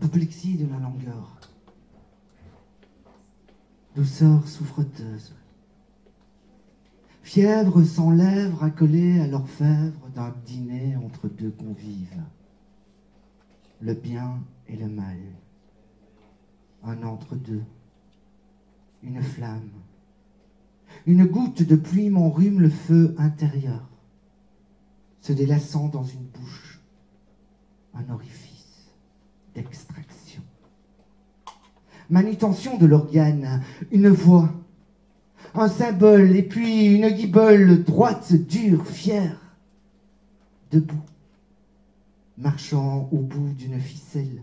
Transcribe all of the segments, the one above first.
apoplexie de la langueur, douceur souffreteuse, fièvre sans lèvres accolée à l'orfèvre d'un dîner entre deux convives, le bien et le mal, un entre-deux, une flamme, une goutte de pluie m'enrhume le feu intérieur, se délaçant dans une bouche, un orifice d'extraction. Manutention de l'organe, une voix, un symbole, et puis une guibole droite, dure, fière, debout, marchant au bout d'une ficelle.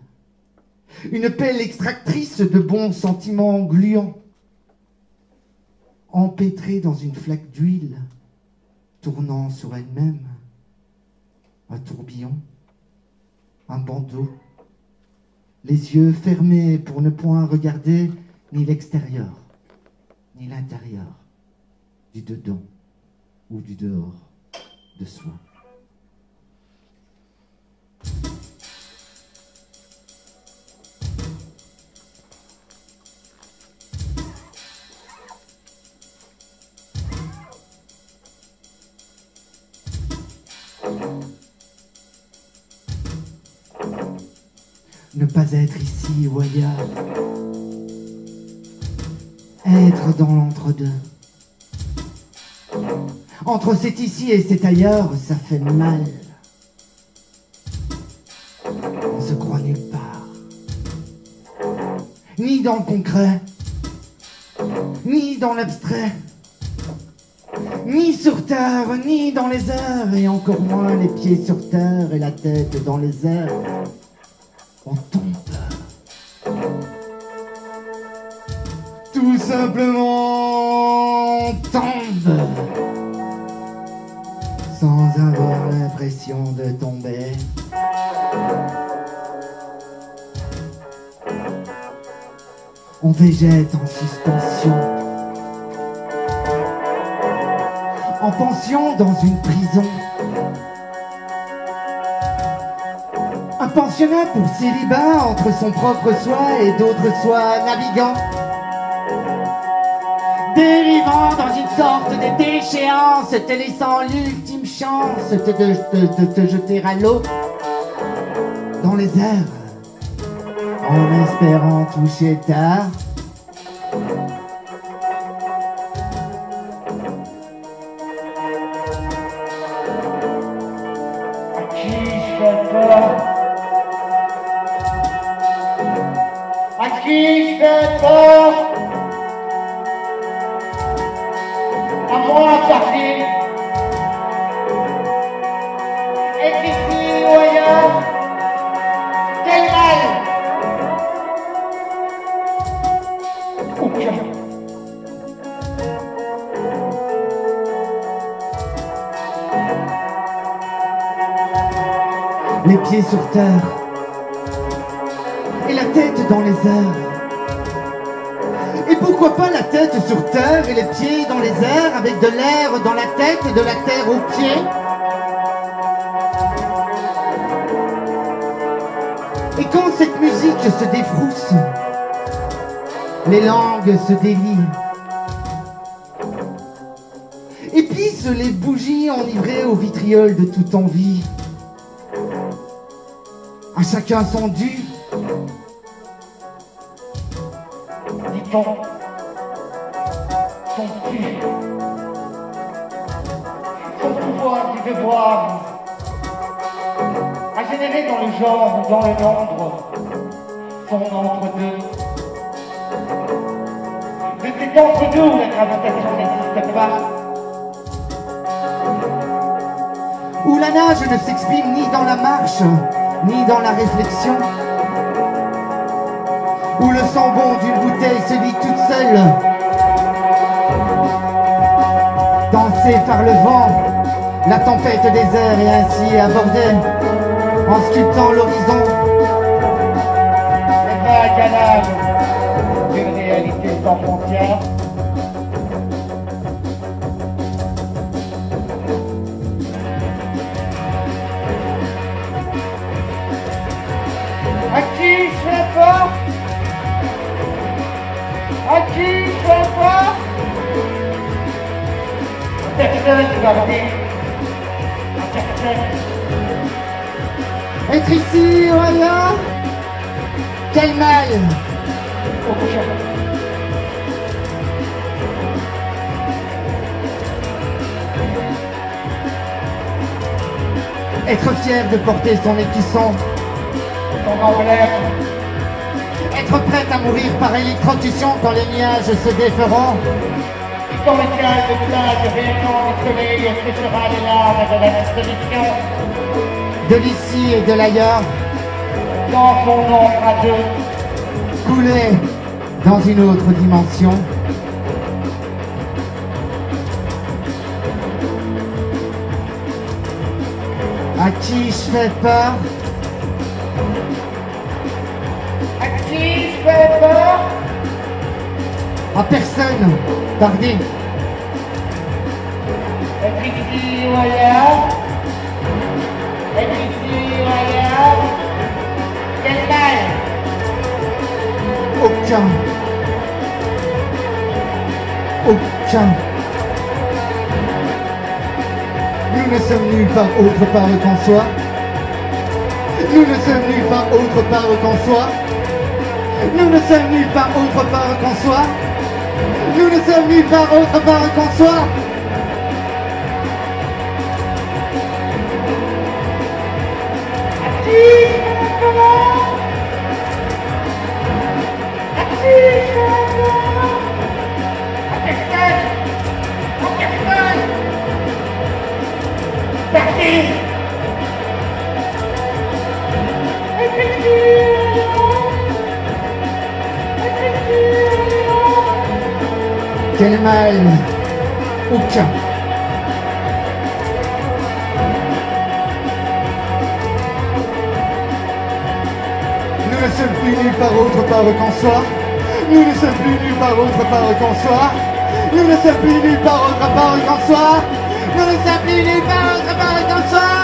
Une pelle extractrice de bons sentiments gluants, empêtrée dans une flaque d'huile, tournant sur elle-même, un tourbillon, un bandeau, les yeux fermés pour ne point regarder ni l'extérieur, ni l'intérieur, du dedans ou du dehors de soi. Ne pas être ici ou ailleurs, être dans l'entre-deux. Entre cet ici et cet ailleurs, ça fait mal. On se croit nulle part. Ni dans le concret, ni dans l'abstrait, ni sur terre, ni dans les airs, et encore moins les pieds sur terre et la tête dans les airs. On tombe. Tout simplement, on tombe. Sans avoir l'impression de tomber. On végète en suspension. En pension dans une prison. Un pensionnat pour célibat entre son propre soi et d'autres soi navigants. Dérivant dans une sorte de déchéance, te laissant l'ultime chance de te jeter à l'eau dans les airs, en espérant toucher tard. À qui je fais peur? À qui je fais peur? À moi, Paris. Est ici ou ailleurs? Quel mal? Aucun. Les pieds sur terre et la tête dans les airs. Et pourquoi pas la tête sur terre et les pieds dans les airs, avec de l'air dans la tête et de la terre aux pieds? Et quand cette musique se défrousse, les langues se délient, et pissent les bougies enivrées au vitriol de toute envie. À chacun son dû. Dit-on, son cul, son pouvoir du devoir, a généré dans le genre ou dans le nombre son entre-deux. De cet entre-deux où la gravitation n'existe pas, Où la nage ne s'exprime ni dans la marche, ni dans la réflexion. Où le sang-bon d'une bouteille se lit toute seule. Dansée par le vent, la tempête des airs est ainsi abordée, en sculptant l'horizon. les vagues à l'âme d'une réalité sans frontières. À À qui je fais peur? À qui je fais peur? À personne, Bardi. À personne. Être ici ou ailleurs? Quel mal! Aucun. Être fier de porter son écusson. Ton emblème. Être prête à mourir par électrocution quand les nuages se déferont. Quand le ciel de plage rayonnant du soleil séchera les larmes de la destruction. De l'ici et de l'ailleurs. Dans son ombre à deux. Couler dans une autre dimension. À qui je fais peur? À qui je fais peur? À personne, Bardi. Être ici ou ailleurs? Être ici ou ailleurs? Quel mal? Aucun. Aucun. Nous ne sommes nulle part autre part qu'en soi. Nous ne sommes nulle part autre part qu'en soi. Nous ne sommes nulle part autre part qu'en soi. Nous ne sommes nulle part autre part qu'en soi. À qui je fais peur? À qui je fais peur? À personne! À personne! Parti! Être ici ou ailleurs? Être ici ou ailleurs? Quel mal? Aucun. Nous ne sommes plus nulle part autre part qu'en soi. Nous ne sommes plus nulle part autre part qu'en soi. Nous ne sommes plus nulle part autre part qu'en soi. Nous ne sommes plus nulle part autre part qu'en soi.